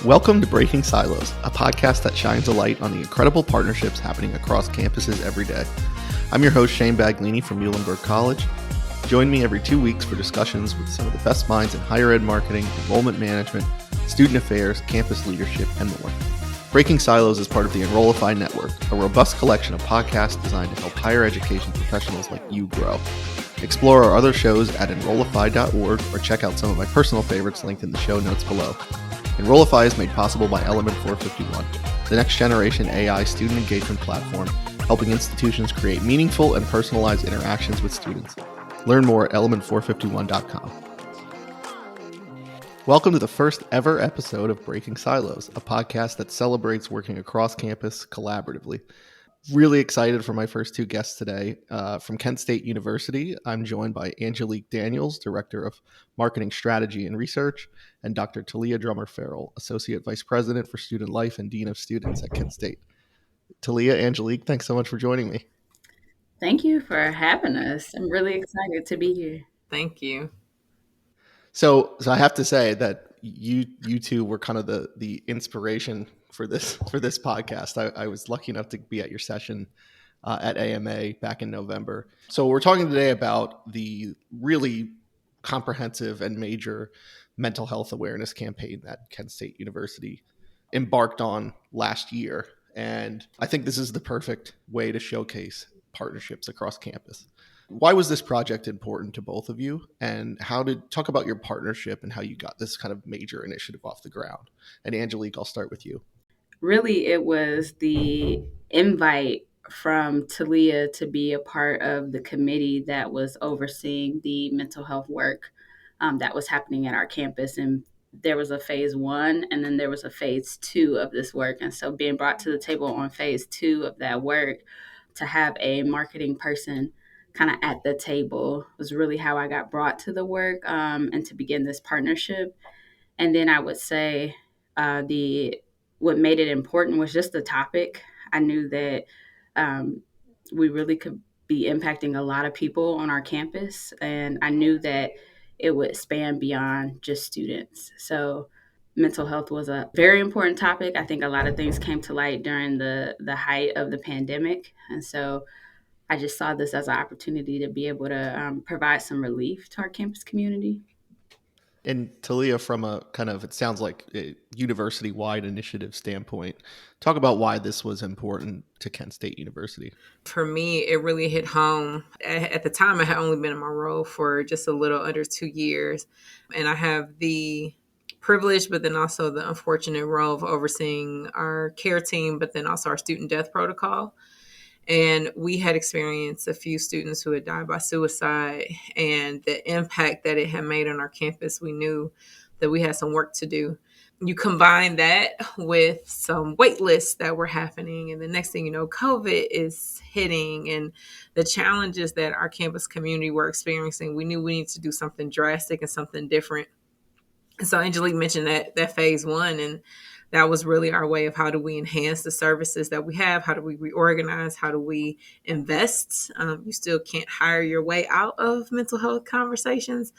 Welcome to Breaking Silos, a podcast that shines a light on the incredible partnerships happening across campuses every day. I'm your host, Shane Baglini from Muhlenberg College. Join me every 2 weeks for discussions with some of the best minds in higher ed marketing, enrollment management, student affairs, campus leadership, and more. Breaking Silos is part of the Enrollify Network, a robust collection of podcasts designed to help higher education professionals like you grow. Explore our other shows at enrollify.org or check out some of my personal favorites linked in the show notes below. Enrollify is made possible by Element 451, the next generation AI student engagement platform, helping institutions create meaningful and personalized interactions with students. Learn more at element451.com. Welcome to the first ever episode of Breaking Silos, a podcast that celebrates working across campus collaboratively. Really excited for my first two guests today. From Kent State University, I'm joined by Angelique Daniels, Director of Marketing Strategy and Research, and Dr. Talea Drummer-Ferrell, Associate Vice President for Student Life and Dean of Students at Kent State. Talea, Angelique, thanks so much for joining me. Thank you for having us. I'm really excited to be here. Thank you. So I have to say that you two were kind of the inspiration for this podcast. I was lucky enough to be at your session at AMA back in November. So we're talking today about the really comprehensive and major mental health awareness campaign that Kent State University embarked on last year. And I think this is the perfect way to showcase partnerships across campus. Why was this project important to both of you? And talk about your partnership and how you got this kind of major initiative off the ground? And Angelique, I'll start with you. Really, it was the invite from Talea to be a part of the committee that was overseeing the mental health work that was happening at our campus. And there was a phase 1 and then there was a phase 2 of this work. And so being brought to the table on phase 2 of that work to have a marketing person kind of at the table was really how I got brought to the work and to begin this partnership. And then I would say what made it important was just the topic. I knew that we really could be impacting a lot of people on our campus, and I knew that it would span beyond just students. So mental health was a very important topic. I think a lot of things came to light during the height of the pandemic, and so I just saw this as an opportunity to be able to provide some relief to our campus community. And Talea, from a kind of, it sounds like a university-wide initiative standpoint, talk about why this was important to Kent State University. For me, it really hit home. At the time, I had only been in my role for just a little under 2 years. And I have the privilege, but then also the unfortunate role of overseeing our care team, but then also our student death protocol. And we had experienced a few students who had died by suicide, and the impact that it had made on our campus, we knew that we had some work to do. You combine that with some wait lists that were happening, and the next thing you know, COVID is hitting, and the challenges that our campus community were experiencing, we knew we needed to do something drastic and something different. And so Angelique mentioned that phase 1, and that was really our way of how do we enhance the services that we have? How do we reorganize? How do we invest? You still can't hire your way out of mental health conversations.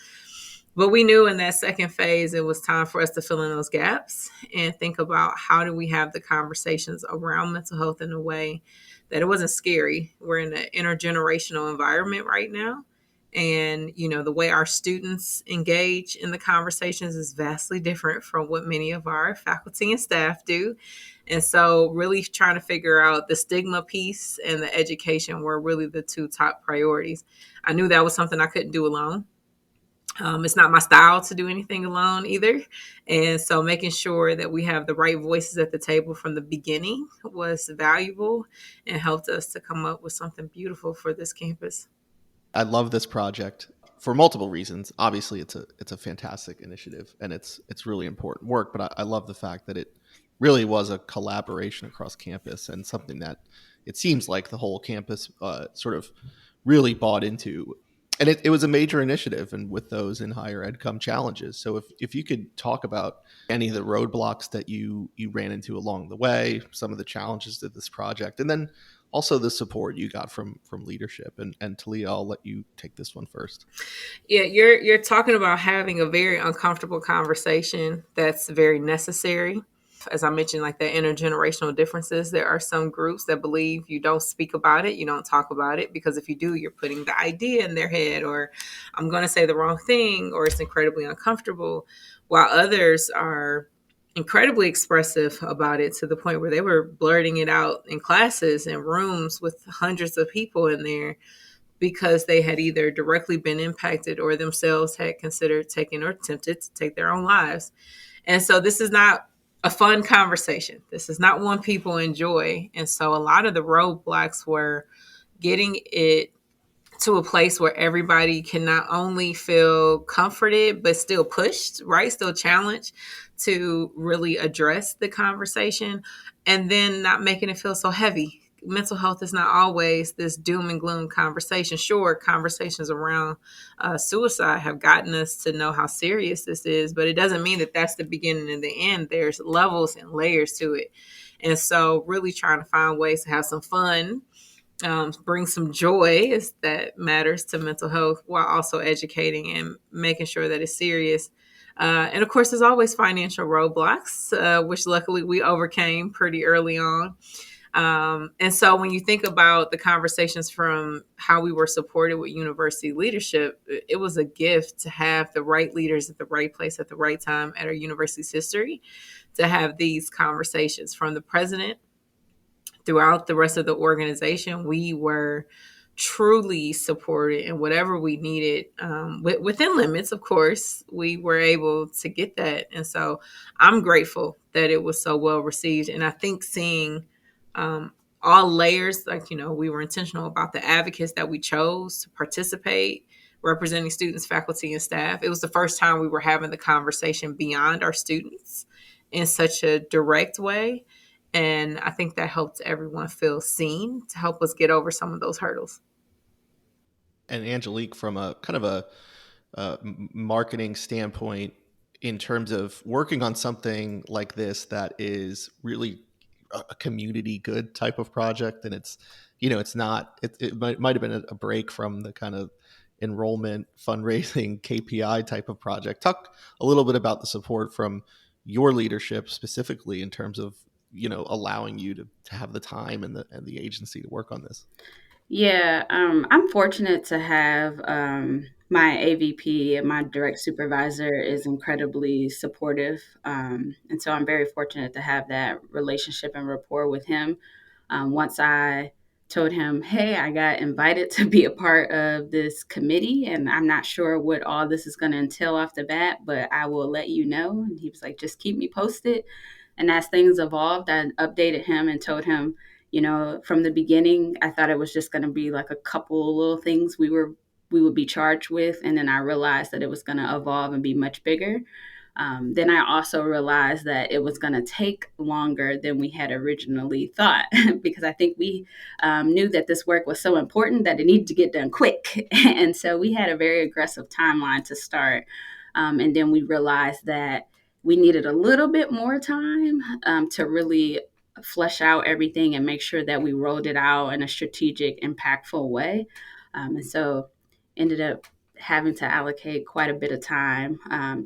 But we knew in that second phase, it was time for us to fill in those gaps and think about how do we have the conversations around mental health in a way that it wasn't scary. We're in an intergenerational environment right now. And, the way our students engage in the conversations is vastly different from what many of our faculty and staff do. And so really trying to figure out the stigma piece and the education were really the two top priorities. I knew that was something I couldn't do alone. It's not my style to do anything alone either. And so making sure that we have the right voices at the table from the beginning was valuable and helped us to come up with something beautiful for this campus. I love this project for multiple reasons. Obviously, it's a fantastic initiative and it's really important work. But I love the fact that it really was a collaboration across campus and something that it seems like the whole campus sort of really bought into. And it was a major initiative, and with those in higher ed come challenges. So if you could talk about any of the roadblocks that you ran into along the way, some of the challenges to this project, and then also the support you got from leadership. And Talea, I'll let you take this one first. Yeah, you're talking about having a very uncomfortable conversation that's very necessary. as I mentioned, like the intergenerational differences. There are some groups that believe you don't speak about it, you don't talk about it, because if you do, you're putting the idea in their head, or I'm going to say the wrong thing, or it's incredibly uncomfortable. While others are incredibly expressive about it to the point where they were blurting it out in classes and rooms with hundreds of people in there because they had either directly been impacted or themselves had considered taking or attempted to take their own lives. And so this is not a fun conversation. This is not one people enjoy. And so a lot of the roadblocks were getting it to a place where everybody can not only feel comforted, but still pushed, right? Still challenged to really address the conversation, and then not making it feel so heavy. Mental health is not always this doom and gloom conversation. Sure, conversations around suicide have gotten us to know how serious this is, but it doesn't mean that that's the beginning and the end. There's levels and layers to it. And so really trying to find ways to have some fun, bring some joy is that matters to mental health, while also educating and making sure that it's serious. And of course, there's always financial roadblocks, which luckily we overcame pretty early on. And so when you think about the conversations from how we were supported with university leadership, it was a gift to have the right leaders at the right place at the right time at our university's history, to have these conversations from the president throughout the rest of the organization. We were truly supported, and whatever we needed, within limits, of course, we were able to get that. And so I'm grateful that it was so well received. And I think seeing all layers, like, we were intentional about the advocates that we chose to participate, representing students, faculty, and staff. It was the first time we were having the conversation beyond our students in such a direct way. And I think that helped everyone feel seen to help us get over some of those hurdles. And Angelique, from a kind of a marketing standpoint, in terms of working on something like this that is really a community good type of project, and it's not, it might have been a break from the kind of enrollment fundraising KPI type of project. Talk a little bit about the support from your leadership specifically in terms of allowing you to have the time and the agency to work on this. Yeah, I'm fortunate to have my AVP and my direct supervisor is incredibly supportive. And so I'm very fortunate to have that relationship and rapport with him. Once I told him, hey, I got invited to be a part of this committee, and I'm not sure what all this is going to entail off the bat, but I will let you know. And he was like, just keep me posted. And as things evolved, I updated him and told him, from the beginning, I thought it was just going to be like a couple little things we would be charged with, and then I realized that it was going to evolve and be much bigger. Then I also realized that it was going to take longer than we had originally thought, because I think we knew that this work was so important that it needed to get done quick. And so we had a very aggressive timeline to start. And then we realized that we needed a little bit more time to really flesh out everything and make sure that we rolled it out in a strategic, impactful way. And so ended up having to allocate quite a bit of time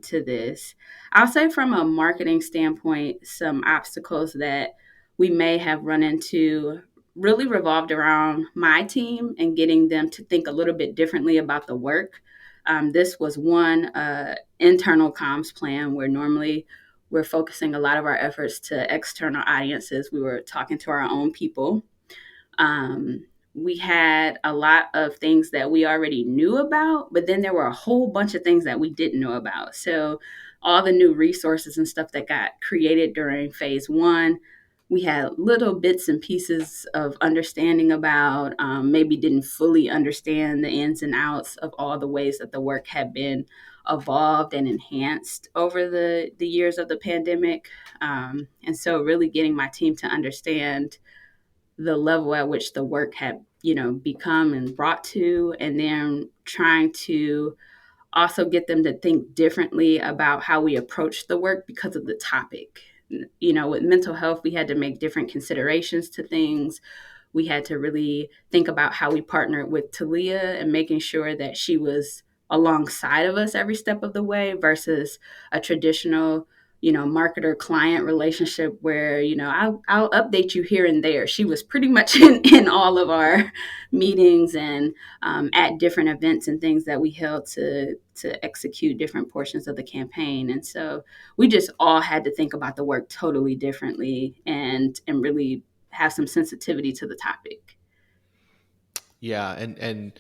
to this. I'll say from a marketing standpoint, some obstacles that we may have run into really revolved around my team and getting them to think a little bit differently about the work. This was one internal comms plan where normally we're focusing a lot of our efforts to external audiences. We were talking to our own people. We had a lot of things that we already knew about, but then there were a whole bunch of things that we didn't know about. So all the new resources and stuff that got created during phase one, we had little bits and pieces of understanding about, maybe didn't fully understand the ins and outs of all the ways that the work had been evolved and enhanced over the years of the pandemic. And so really getting my team to understand the level at which the work had, become and brought to, and then trying to also get them to think differently about how we approach the work because of the topic. With mental health, we had to make different considerations to things. We had to really think about how we partnered with Talea and making sure that she was alongside of us every step of the way versus a traditional marketer client relationship where, I'll update you here and there. She was pretty much in all of our meetings and at different events and things that we held to execute different portions of the campaign. And so we just all had to think about the work totally differently and really have some sensitivity to the topic. Yeah, and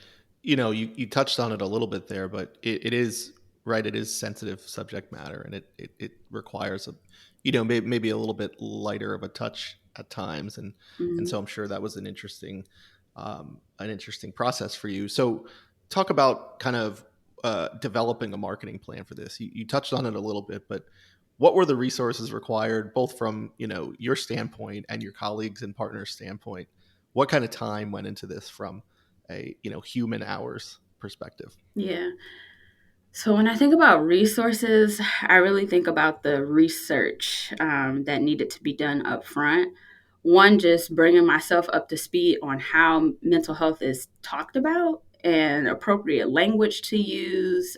you touched on it a little bit there, but it is right. It is sensitive subject matter, and it requires a maybe a little bit lighter of a touch at times, and Mhm. so I'm sure that was an interesting process for you. So talk about kind of developing a marketing plan for this. You touched on it a little bit, but what were the resources required, both from your standpoint and your colleagues and partners' standpoint? What kind of time went into this from a human hours perspective? Yeah. So when I think about resources, I really think about the research that needed to be done up front. One, just bringing myself up to speed on how mental health is talked about and appropriate language to use,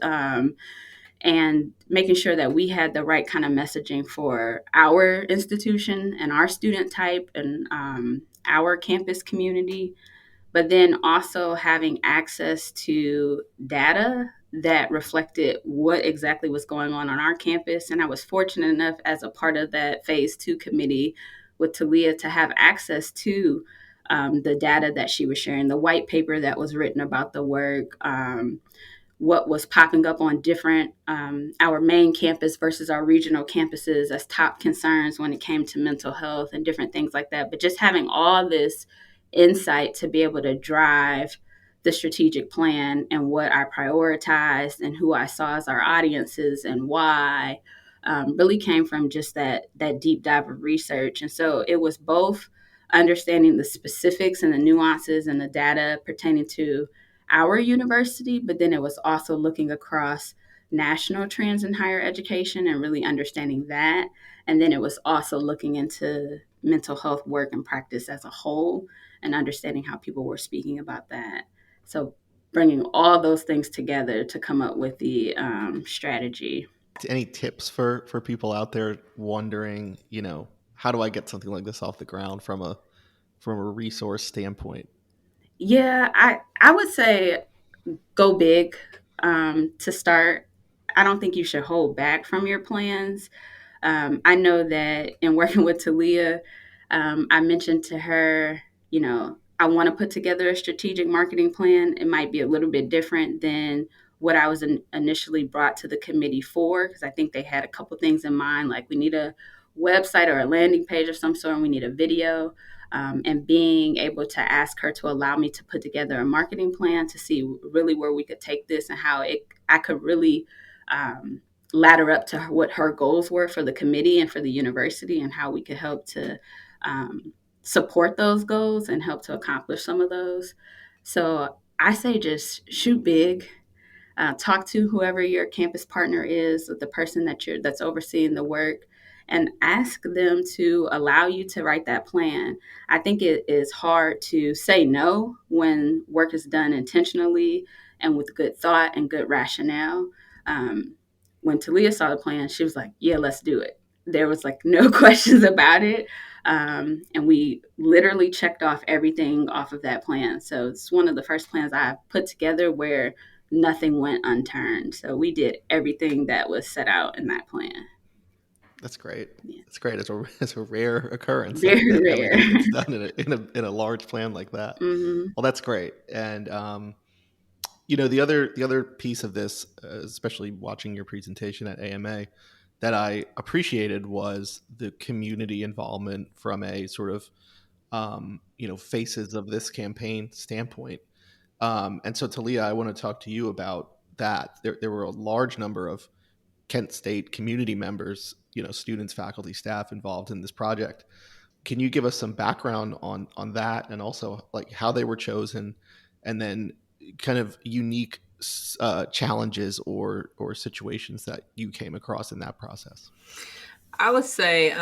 and making sure that we had the right kind of messaging for our institution and our student type and our campus community, but then also having access to data that reflected what exactly was going on our campus. And I was fortunate enough as a part of that phase 2 committee with Talea to have access to the data that she was sharing, the white paper that was written about the work, what was popping up on different our main campus versus our regional campuses as top concerns when it came to mental health and different things like that. But just having all this insight to be able to drive the strategic plan and what I prioritized and who I saw as our audiences and why, really came from just that deep dive of research. And so it was both understanding the specifics and the nuances and the data pertaining to our university, but then it was also looking across national trends in higher education and really understanding that. And then it was also looking into mental health work and practice as a whole and understanding how people were speaking about that. So bringing all those things together to come up with the strategy. Any tips for people out there wondering, how do I get something like this off the ground from a resource standpoint? Yeah, I would say go big to start. I don't think you should hold back from your plans. I know that in working with Talea, I mentioned to her, I want to put together a strategic marketing plan. It might be a little bit different than what I was initially brought to the committee for, because I think they had a couple things in mind, like we need a website or a landing page of some sort, and we need a video. And being able to ask her to allow me to put together a marketing plan to see really where we could take this and how I could really ladder up to what her goals were for the committee and for the university and how we could help to support those goals and help to accomplish some of those. So I say just shoot big, talk to whoever your campus partner is, the person that's overseeing the work, and ask them to allow you to write that plan. I think it is hard to say no when work is done intentionally and with good thought and good rationale. Um, when Talia saw the plan, she was like, "Yeah, let's do it." There was like no questions about it. And we literally checked off everything off of that plan. So it's one of the first plans I put together where nothing went unturned. So we did everything that was set out in that plan. That's great. Yeah. It's great. It's a rare occurrence that, Very that rare. everything gets done in a large plan like that. Hmm. Well, that's great. And the other piece of this, especially watching your presentation at AMA, that I appreciated was the community involvement from a sort of faces of this campaign standpoint. And so, Talia, I want to talk to you about that. There were a large number of Kent State community members, students, faculty, staff involved in this project. Can you give us some background on that, and also like how they were chosen, and then kind of unique challenges or situations that you came across in that process? I would say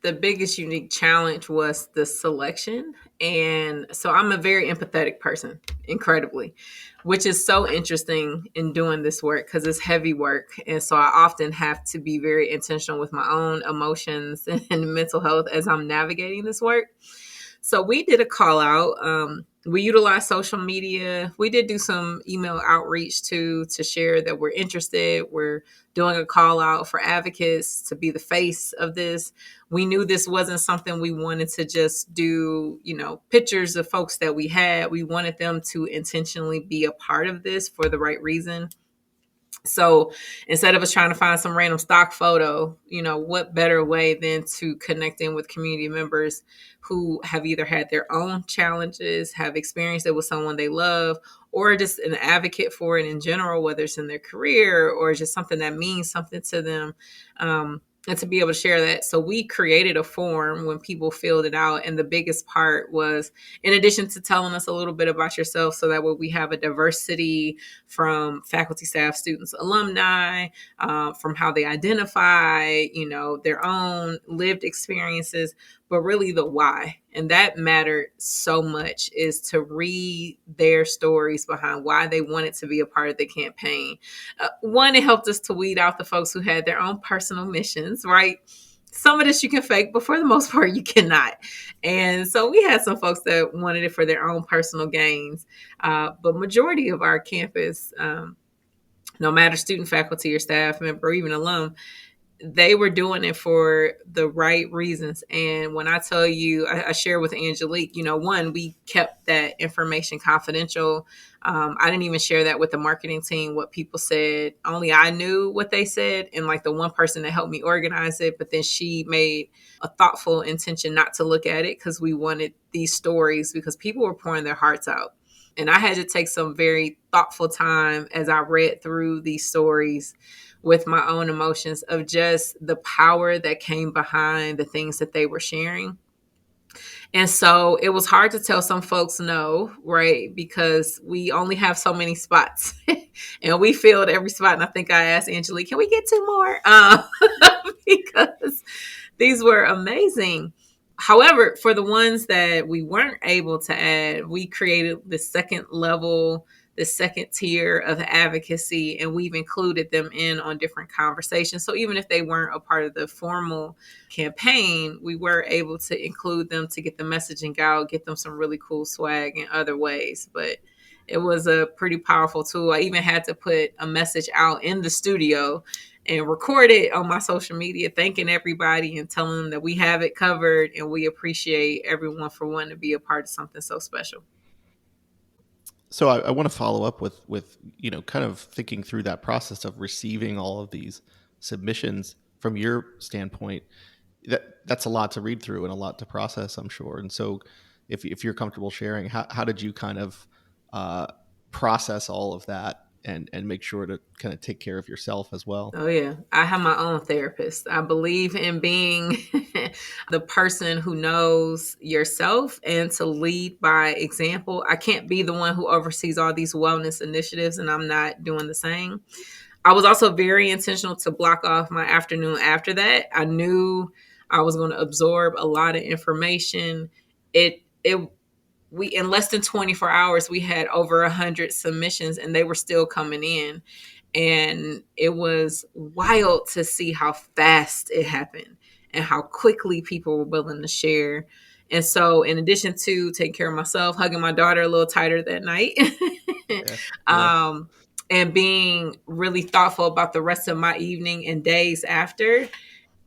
the biggest unique challenge was the selection. And so I'm a very empathetic person, incredibly, which is so interesting in doing this work because it's heavy work. And so I often have to be very intentional with my own emotions and mental health as I'm navigating this work. So we did a call out. We utilized social media. We did do some email outreach to share that we're interested. We're doing a call out for advocates to be the face of this. We knew this wasn't something we wanted to just do, pictures of folks that we had. We wanted them to intentionally be a part of this for the right reason. So instead of us trying to find some random stock photo, what better way than to connect in with community members who have either had their own challenges, have experienced it with someone they love, or just an advocate for it in general, whether it's in their career or just something that means something to them. And to be able to share that. So we created a form when people filled it out. And the biggest part was, in addition to telling us a little bit about yourself, so that way we have a diversity from faculty, staff, students, alumni, from how they identify, their own lived experiences, but really the why. And that mattered so much, is to read their stories behind why they wanted to be a part of the campaign. One, it helped us to weed out the folks who had their own personal missions, right? Some of this you can fake, but for the most part, you cannot. And so we had some folks that wanted it for their own personal gains. But majority of our campus, no matter student, faculty, or staff member, or even alum, they were doing it for the right reasons. And when I tell you, I share with Angelique, one, we kept that information confidential. I didn't even share that with the marketing team, what people said. Only I knew what they said. And like the one person that helped me organize it, but then she made a thoughtful intention not to look at it because we wanted these stories, because people were pouring their hearts out. And I had to take some very thoughtful time as I read through these stories with my own emotions of just the power that came behind the things that they were sharing. And so it was hard to tell some folks no, right? Because we only have so many spots and we filled every spot. And I think I asked Angelique, can we get two more? Because these were amazing. However, for the ones that we weren't able to add, we created the second level, the second tier of advocacy, and we've included them in on different conversations. So even if they weren't a part of the formal campaign, we were able to include them to get the messaging out, get them some really cool swag in other ways. But it was a pretty powerful tool. I even had to put a message out in the studio and record it on my social media, thanking everybody and telling them that we have it covered and we appreciate everyone for wanting to be a part of something so special. So I want to follow up with kind of thinking through that process of receiving all of these submissions from your standpoint. That's a lot to read through and a lot to process, I'm sure. And so if you're comfortable sharing, how did you kind of process all of that and make sure to kind of take care of yourself as well? Oh, yeah. I have my own therapist. I believe in being the person who knows yourself and to lead by example. I can't be the one who oversees all these wellness initiatives, and I'm not doing the same. I was also very intentional to block off my afternoon after that. I knew I was going to absorb a lot of information. We in less than 24 hours, we had over 100 submissions, and they were still coming in. And it was wild to see how fast it happened and how quickly people were willing to share. And so, in addition to taking care of myself, hugging my daughter a little tighter that night, Yeah. and being really thoughtful about the rest of my evening and days after,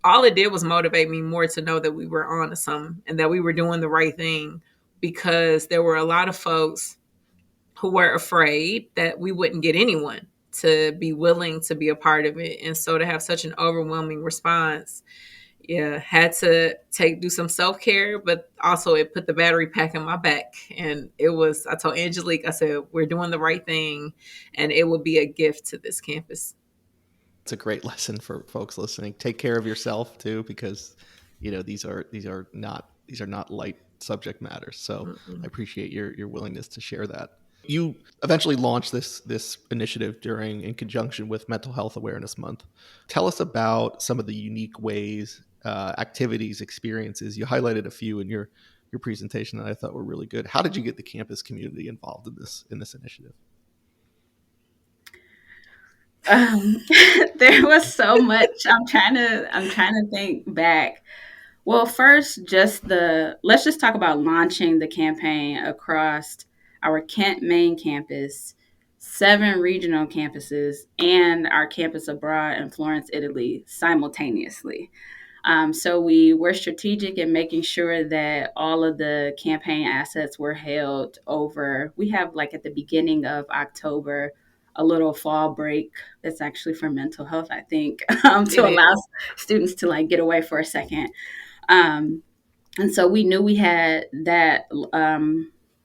all it did was motivate me more to know that we were on to something and that we were doing the right thing, because there were a lot of folks who were afraid that we wouldn't get anyone to be willing to be a part of it. And so to have such an overwhelming response, had to do some self-care, but also it put the battery pack in my back. And I told Angelique, I said, we're doing the right thing and it would be a gift to this campus. It's a great lesson for folks listening. Take care of yourself too, because these are not light subject matters. So I appreciate your willingness to share that. You eventually launched this initiative in conjunction with Mental Health Awareness Month. Tell us about some of the unique ways, activities, experiences. You highlighted a few in your presentation that I thought were really good. How did you get the campus community involved in this initiative? There was so much. I'm trying to think back. Well, first, let's just talk about launching the campaign across our Kent main campus, 7 regional campuses, and our campus abroad in Florence, Italy, simultaneously. So we were strategic in making sure that all of the campaign assets were held over. We have, like, at the beginning of October, a little fall break that's actually for mental health, I think, to It is. allow students to, like, get away for a second. Um, and so we knew we had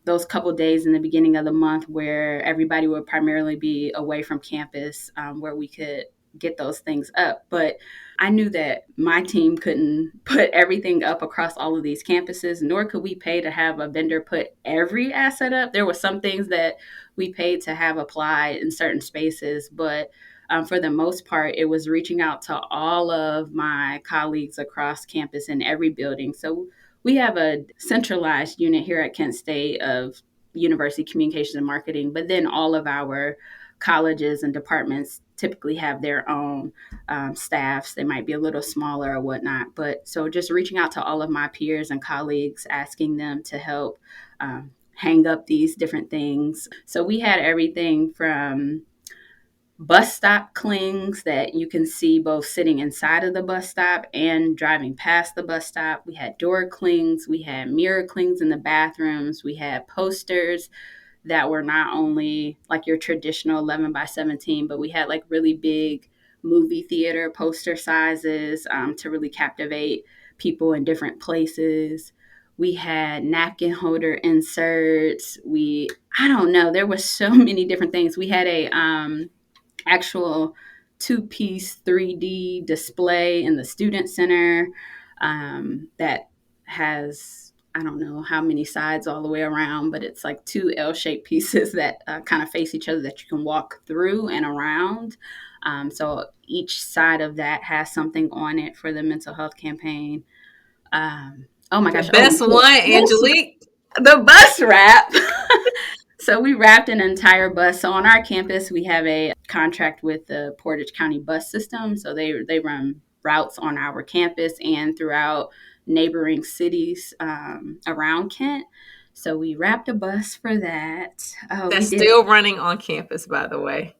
those couple days in the beginning of the month where everybody would primarily be away from campus, where we could get those things up. But I knew that my team couldn't put everything up across all of these campuses, nor could we pay to have a vendor put every asset up. There were some things that we paid to have applied in certain spaces, but for the most part, it was reaching out to all of my colleagues across campus in every building. So we have a centralized unit here at Kent State of university communications and marketing, but then all of our colleges and departments typically have their own staffs. They might be a little smaller or whatnot. But so just reaching out to all of my peers and colleagues, asking them to help hang up these different things. So we had everything from bus stop clings that you can see both sitting inside of the bus stop and driving past the bus stop. We had door clings, we had mirror clings in the bathrooms, we had posters that were not only like your traditional 11 by 17, but we had like really big movie theater poster sizes to really captivate people in different places. We had napkin holder inserts. I don't know, there were so many different things. We had a actual 2-piece 3D display in the student center that has, I don't know how many sides all the way around, but it's like 2 L-shaped pieces that kind of face each other that you can walk through and around. So each side of that has something on it for the mental health campaign. Oh my The gosh! best one, Angelique. The bus wrap. So we wrapped an entire bus. So on our campus, we have a contract with the Portage County bus system. So they run routes on our campus and throughout neighboring cities around Kent. So we wrapped a bus for that. We That's did still running on campus, by the way.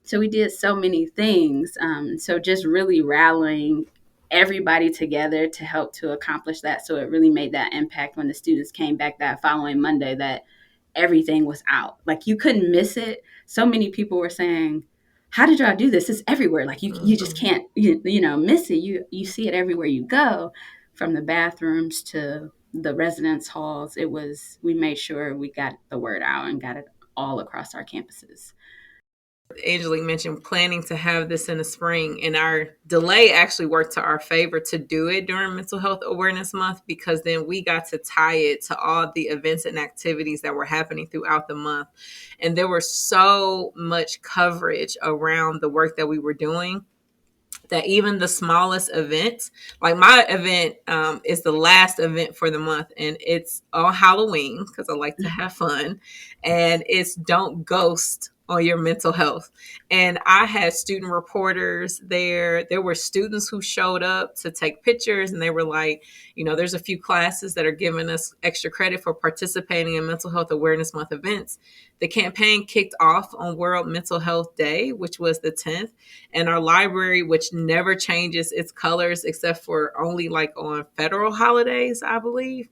So we did so many things. So just really rallying everybody together to help to accomplish that. So it really made that impact when the students came back that following Monday that everything was out. Like you couldn't miss it. So many people were saying, how did y'all do this? It's everywhere. Like you just can't, miss it. You see it everywhere you go, from the bathrooms to the residence halls. We made sure we got the word out and got it all across our campuses. Angelique mentioned planning to have this in the spring, and our delay actually worked to our favor to do it during Mental Health Awareness Month, because then we got to tie it to all the events and activities that were happening throughout the month. And there was so much coverage around the work that we were doing that even the smallest events, like my event is the last event for the month, and it's on Halloween because I like to have fun, and it's Don't Ghost on Your Mental Health. And I had student reporters there. There were students who showed up to take pictures, and they were like, there's a few classes that are giving us extra credit for participating in Mental Health Awareness Month events. The campaign kicked off on World Mental Health Day, which was the 10th, and our library, which never changes its colors except for only like on federal holidays, I believe,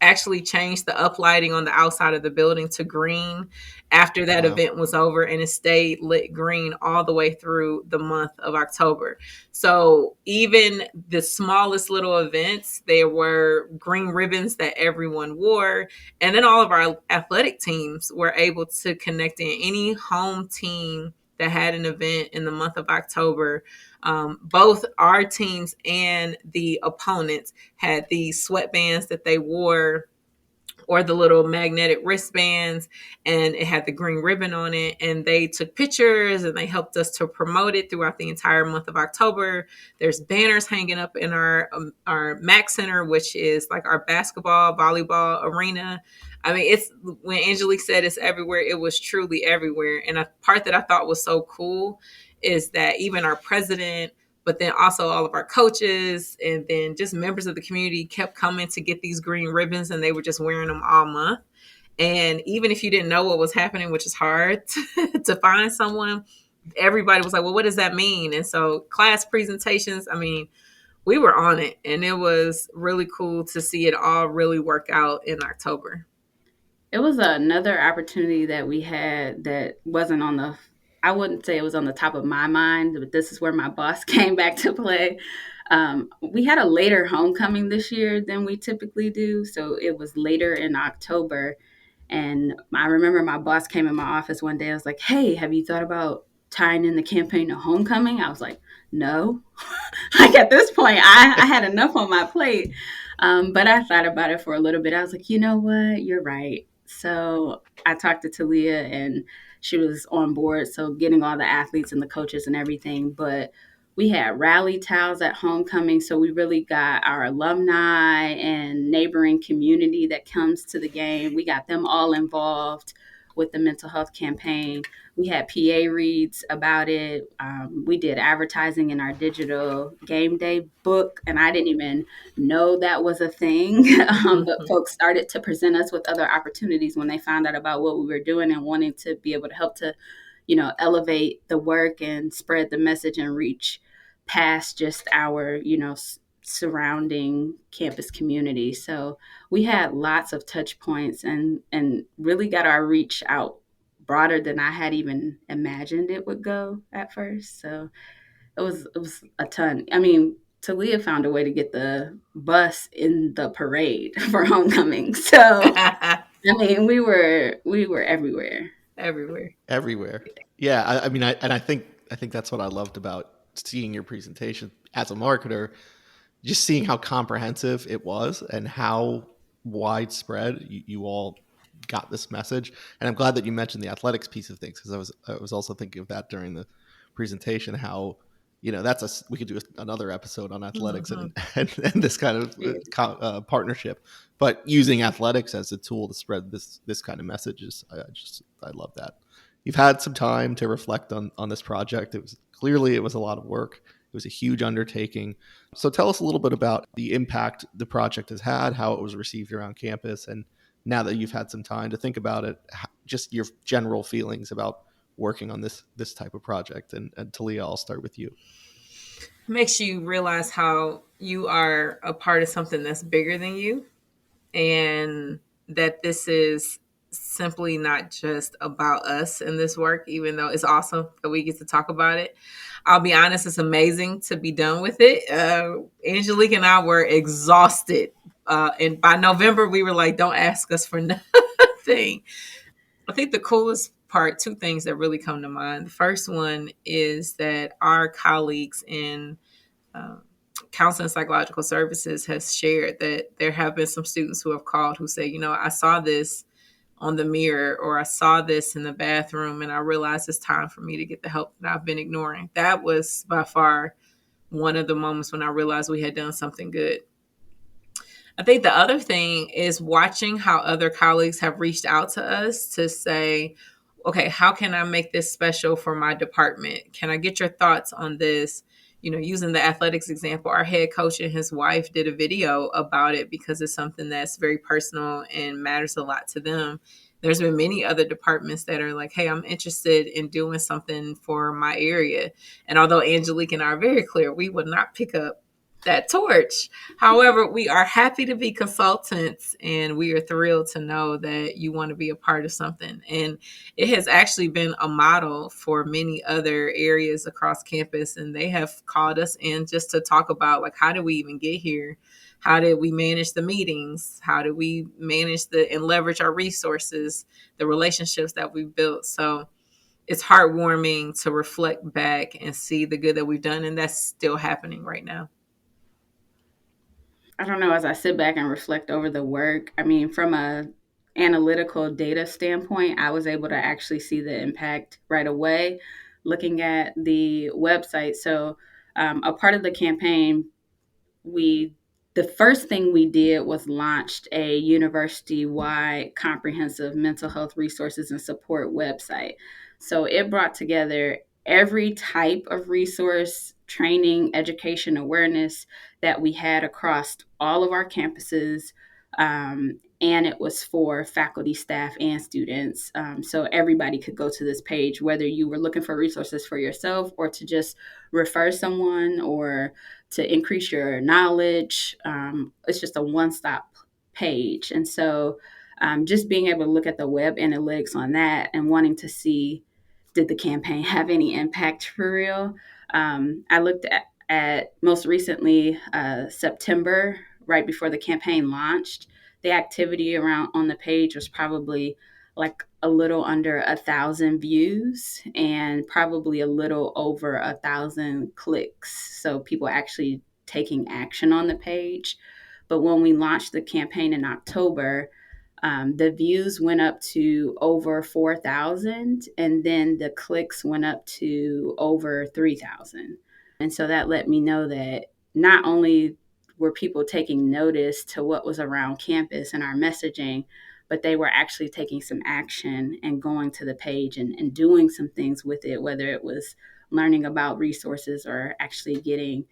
actually changed the uplighting on the outside of the building to green after that Wow. event was over, and it stayed lit green all the way through the month of October. So even the smallest little events, there were green ribbons that everyone wore. And then all of our athletic teams were able to connect in. Any home team that had an event in the month of October, both our teams and the opponents had these sweatbands that they wore, or the little magnetic wristbands, and it had the green ribbon on it. And they took pictures and they helped us to promote it throughout the entire month of October. There's banners hanging up in our Mac Center, which is like our basketball, volleyball arena. I mean, it's when Angelique said it's everywhere, it was truly everywhere. And a part that I thought was so cool is that even our president, but then also all of our coaches and then just members of the community kept coming to get these green ribbons, and they were just wearing them all month. And even if you didn't know what was happening, which is hard to find someone, everybody was like, well, what does that mean? And so class presentations, I mean, we were on it, and it was really cool to see it all really work out in October. It was another opportunity that we had that wasn't on the, I wouldn't say it was on the top of my mind, but this is where my boss came back to play. We had a later homecoming this year than we typically do. So it was later in October. And I remember my boss came in my office one day. I was like, hey, have you thought about tying in the campaign to homecoming? I was like, no. Like at this point, I had enough on my plate. But I thought about it for a little bit. I was like, you know what? You're right. So I talked to Talea and she was on board. So getting all the athletes and the coaches and everything. But we had rally towels at homecoming. So we really got our alumni and neighboring community that comes to the game. We got them all involved with the mental health campaign. We had PA reads about it. We did advertising in our digital game day book, and I didn't even know that was a thing. But folks started to present us with other opportunities when they found out about what we were doing and wanting to be able to help to, elevate the work and spread the message and reach past just our, surrounding campus community. So we had lots of touch points and really got our reach out broader than I had even imagined it would go at first. So it was a ton. I mean, Talia found a way to get the bus in the parade for homecoming. So I mean, we were everywhere. Everywhere. Everywhere. Yeah, I mean, I think that's what I loved about seeing your presentation as a marketer, just seeing how comprehensive it was and how widespread you all got this message. And I'm glad that you mentioned the athletics piece of things, because I was also thinking of that during the presentation, how we could do another episode on athletics and this kind of partnership, but using athletics as a tool to spread this kind of messages. I love that. You've had some time to reflect on this project. It was a lot of work. It was a huge undertaking. So tell us a little bit about the impact the project has had, how it was received around campus, and now that you've had some time to think about it, just your general feelings about working on this type of project. And Talea, I'll start with you. Makes you realize how you are a part of something that's bigger than you, and that this is simply not just about us in this work, even though it's awesome that we get to talk about it. I'll be honest, it's amazing to be done with it. Angelique and I were exhausted. And by November, we were like, don't ask us for nothing. I think the coolest part, two things that really come to mind. The first one is that our colleagues in counseling and psychological services has shared that there have been some students who have called who say, I saw this on the mirror, or I saw this in the bathroom, and I realized it's time for me to get the help that I've been ignoring. That was by far one of the moments when I realized we had done something good. I think the other thing is watching how other colleagues have reached out to us to say, okay, how can I make this special for my department? Can I get your thoughts on this? Using the athletics example, our head coach and his wife did a video about it because it's something that's very personal and matters a lot to them. There's been many other departments that are like, hey, I'm interested in doing something for my area. And although Angelique and I are very clear, we would not pick up that torch. However, we are happy to be consultants, and we are thrilled to know that you want to be a part of something. And it has actually been a model for many other areas across campus, and they have called us in just to talk about, like, how did we even get here? How did we manage the meetings? How did we manage and leverage our resources, the relationships that we've built? So it's heartwarming to reflect back and see the good that we've done, and that's still happening right now. I don't know, as I sit back and reflect over the work, I mean, from a analytical data standpoint, I was able to actually see the impact right away looking at the website. So, a part of the campaign, we the first thing we did was launched a university-wide comprehensive mental health resources and support website. So it brought together every type of resource, training, education, awareness that we had across all of our campuses. And it was for faculty, staff, and students. So everybody could go to this page, whether you were looking for resources for yourself or to just refer someone or to increase your knowledge. It's just a one-stop page. And so just being able to look at the web analytics on that and wanting to see, did the campaign have any impact for real? I looked at most recently September, right before the campaign launched. The activity around on the page was probably like a little under 1,000 views and probably a little over 1,000 clicks. So people actually taking action on the page. But when we launched the campaign in October, the views went up to over 4,000, and then the clicks went up to over 3,000. And so that let me know that not only were people taking notice to what was around campus and our messaging, but they were actually taking some action and going to the page and doing some things with it, whether it was learning about resources or actually getting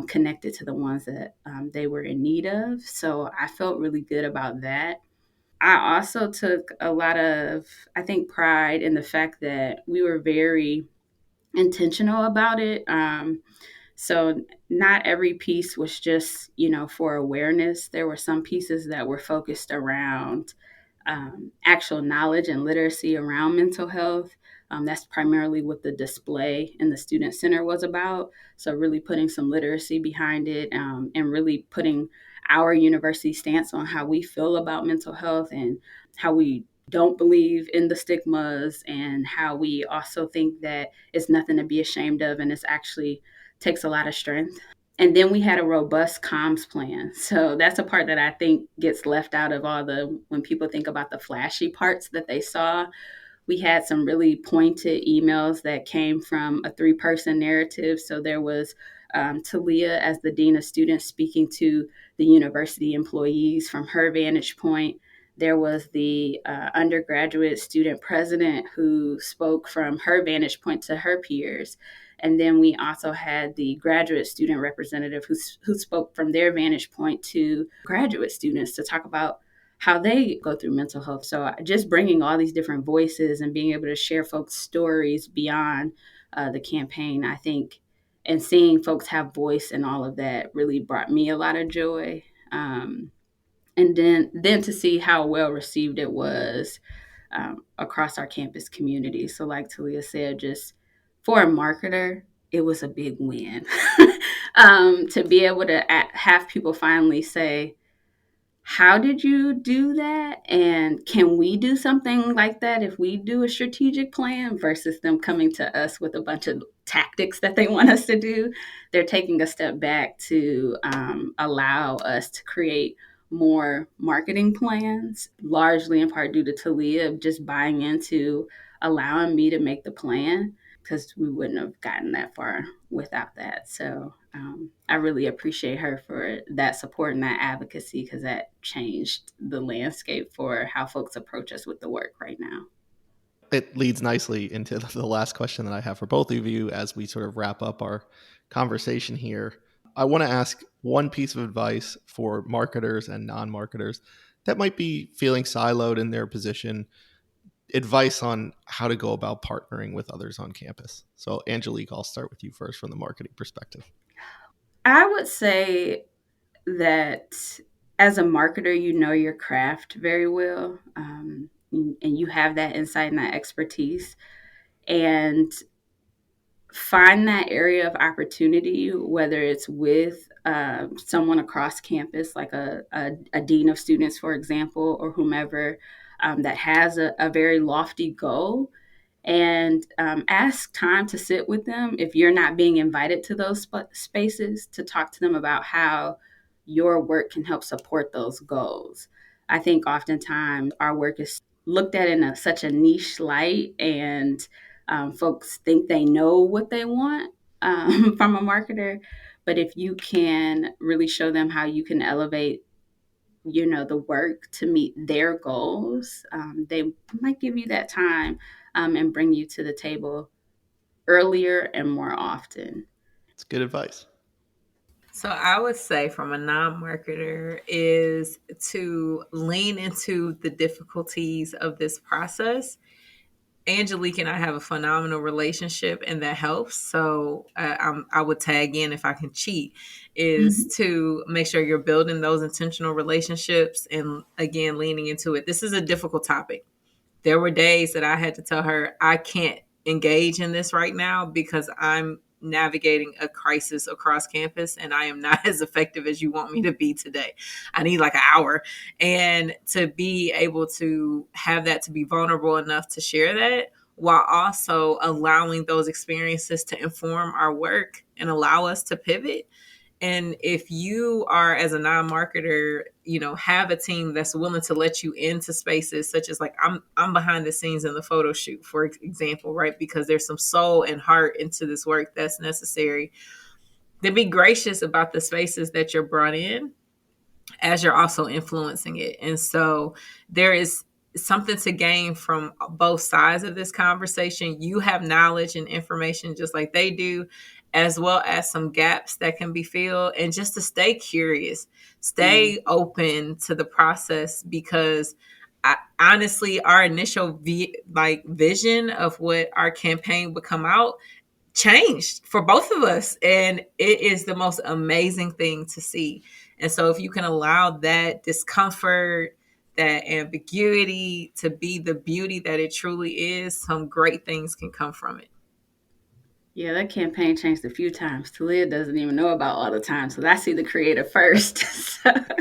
connected to the ones that they were in need of. So I felt really good about that. I also took a lot of, I think, pride in the fact that we were very intentional about it. So not every piece was just, for awareness. There were some pieces that were focused around actual knowledge and literacy around mental health. That's primarily what the display in the student center was about. So really putting some literacy behind it, and really putting our university stance on how we feel about mental health and how we don't believe in the stigmas, and how we also think that it's nothing to be ashamed of and it's actually takes a lot of strength. And then we had a robust comms plan. So that's a part that I think gets left out of when people think about the flashy parts that they saw. We had some really pointed emails that came from a 3-person narrative. So there was Talea as the Dean of Students speaking to the university employees from her vantage point. There was the undergraduate student president who spoke from her vantage point to her peers. And then we also had the graduate student representative who spoke from their vantage point to graduate students to talk about how they go through mental health. So just bringing all these different voices and being able to share folks' stories beyond the campaign, I think, and seeing folks have voice and all of that really brought me a lot of joy. And then to see how well received it was across our campus community. So like Talea said, just for a marketer, it was a big win. To be able to have people finally say, how did you do that? And can we do something like that if we do a strategic plan, versus them coming to us with a bunch of tactics that they want us to do? They're taking a step back to allow us to create more marketing plans, largely in part due to Talea just buying into allowing me to make the plan, because we wouldn't have gotten that far without that. So I really appreciate her for that support and that advocacy, because that changed the landscape for how folks approach us with the work right now. It leads nicely into the last question that I have for both of you as we sort of wrap up our conversation here. I want to ask one piece of advice for marketers and non-marketers that might be feeling siloed in their position, advice on how to go about partnering with others on campus. So Angelique, I'll start with you first from the marketing perspective. I would say that as a marketer, you know your craft very well, and you have that insight and that expertise. And find that area of opportunity, whether it's with someone across campus, like a dean of students, for example, or whomever that has a very lofty goal, and ask time to sit with them if you're not being invited to those spaces, to talk to them about how your work can help support those goals. I think oftentimes our work is looked at in such a niche light, and folks think they know what they want from a marketer. But if you can really show them how you can elevate, the work to meet their goals, they might give you that time and bring you to the table earlier and more often. It's good advice. So I would say from a non-marketer is to lean into the difficulties of this process. Angelique and I have a phenomenal relationship, and that helps. So I would tag in if I can cheat, is to make sure you're building those intentional relationships and, again, leaning into it. This is a difficult topic. There were days that I had to tell her, I can't engage in this right now because I'm navigating a crisis across campus and I am not as effective as you want me to be today. I need like an hour. And to be able to have that, to be vulnerable enough to share that, while also allowing those experiences to inform our work and allow us to pivot. And if you are, as a non-marketer, have a team that's willing to let you into spaces such as, like, I'm behind the scenes in the photo shoot, for example, right? Because there's some soul and heart into this work that's necessary. Then be gracious about the spaces that you're brought in as you're also influencing it. And so there is something to gain from both sides of this conversation. You have knowledge and information just like they do, as well as some gaps that can be filled. And just to stay curious, stay open to the process, because honestly, our initial vision of what our campaign would come out changed for both of us. And it is the most amazing thing to see. And so if you can allow that discomfort, that ambiguity to be the beauty that it truly is, some great things can come from it. Yeah, that campaign changed a few times. Talea doesn't even know about all the times, so I see the creative first.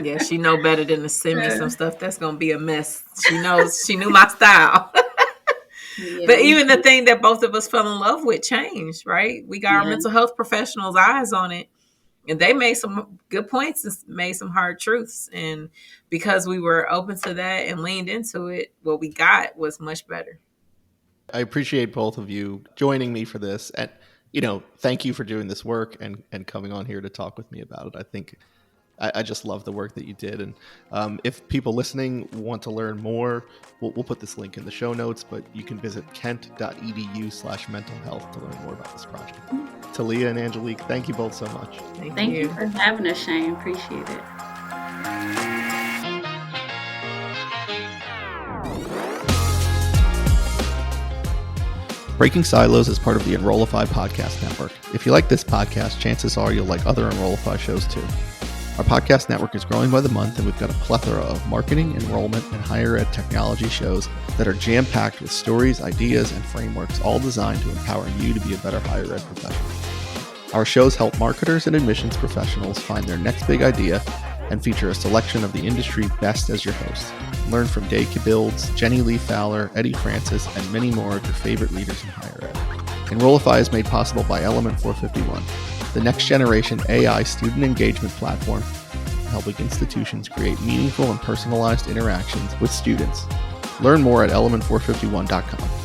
Yeah, she know better than to send me some stuff that's going to be a mess. She knows, she knew my style. Yeah. But even the thing that both of us fell in love with changed, right? We got our mental health professionals' eyes on it, and they made some good points and made some hard truths. And because we were open to that and leaned into it, what we got was much better. I appreciate both of you joining me for this. And, thank you for doing this work and coming on here to talk with me about it. I think I just love the work that you did. And if people listening want to learn more, we'll put this link in the show notes, but you can visit kent.edu/mental health to learn more about this project. Talea and Angelique, thank you both so much. Thank you for having us, Shane. Appreciate it. Breaking Silos is part of the Enrollify podcast network. If you like this podcast, chances are you'll like other Enrollify shows too. Our podcast network is growing by the month, and we've got a plethora of marketing, enrollment, and higher ed technology shows that are jam-packed with stories, ideas, and frameworks, all designed to empower you to be a better higher ed professional. Our shows help marketers and admissions professionals find their next big idea and feature a selection of the industry best as your host. Learn from Dave Kibilds, Jenny Lee Fowler, Eddie Francis, and many more of your favorite leaders in higher ed. Enrollify is made possible by Element 451, the next generation AI student engagement platform, helping institutions create meaningful and personalized interactions with students. Learn more at element451.com.